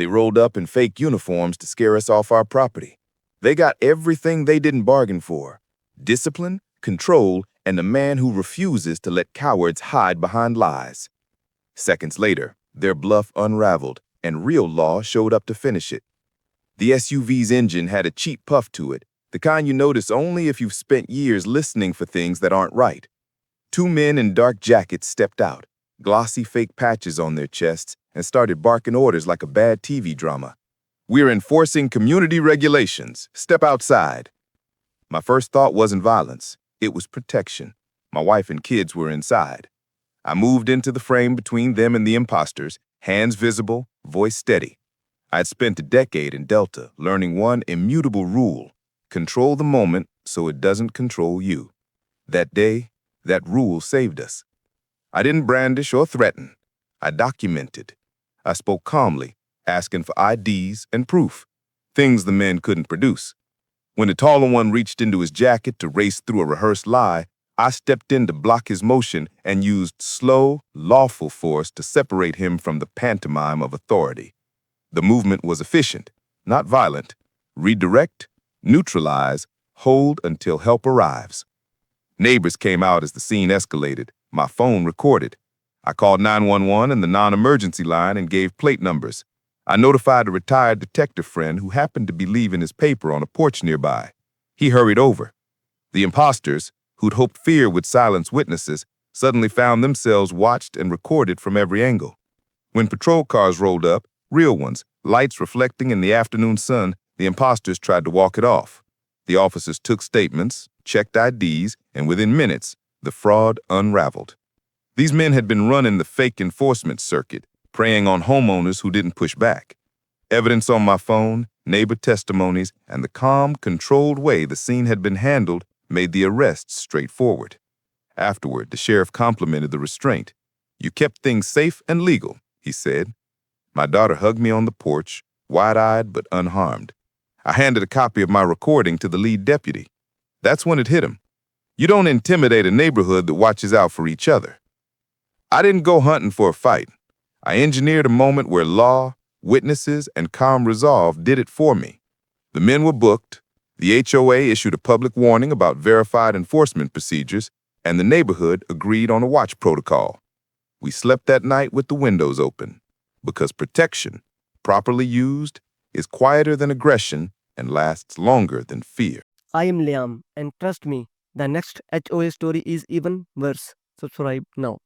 They rolled up in fake uniforms to scare us off our property. They got everything they didn't bargain for: discipline, control, and a man who refuses to let cowards hide behind lies. Seconds later, their bluff unraveled, and real law showed up to finish it. The SUV's engine had a cheap puff to it, the kind you notice only if you've spent years listening for things that aren't right. Two men in dark jackets stepped out, glossy fake patches on their chests, and started barking orders like a bad TV drama. "We're enforcing community regulations. Step outside." My first thought wasn't violence. It was protection. My wife and kids were inside. I moved into the frame between them and the imposters, hands visible, voice steady. I'd spent a decade in Delta learning one immutable rule: control the moment so it doesn't control you. That day, that rule saved us. I didn't brandish or threaten. I documented. I spoke calmly, asking for IDs and proof, things the men couldn't produce. When the taller one reached into his jacket to race through a rehearsed lie, I stepped in to block his motion and used slow, lawful force to separate him from the pantomime of authority. The movement was efficient, not violent. Redirect, neutralize, hold until help arrives. Neighbors came out as the scene escalated. My phone recorded. I called 911 and the non-emergency line and gave plate numbers. I notified a retired detective friend who happened to be leaving his paper on a porch nearby. He hurried over. The imposters, who'd hoped fear would silence witnesses, suddenly found themselves watched and recorded from every angle. When patrol cars rolled up, real ones, lights reflecting in the afternoon sun, the imposters tried to walk it off. The officers took statements, checked IDs, and within minutes, the fraud unraveled. These men had been running the fake enforcement circuit, preying on homeowners who didn't push back. Evidence on my phone, neighbor testimonies, and the calm, controlled way the scene had been handled made the arrests straightforward. Afterward, the sheriff complimented the restraint. "You kept things safe and legal," he said. My daughter hugged me on the porch, wide-eyed but unharmed. I handed a copy of my recording to the lead deputy. That's when it hit him. You don't intimidate a neighborhood that watches out for each other. I didn't go hunting for a fight. I engineered a moment where law, witnesses, and calm resolve did it for me. The men were booked, the HOA issued a public warning about verified enforcement procedures, and the neighborhood agreed on a watch protocol. We slept that night with the windows open, because protection, properly used, is quieter than aggression and lasts longer than fear. I am Liam, and trust me, the next HOA story is even worse. Subscribe now.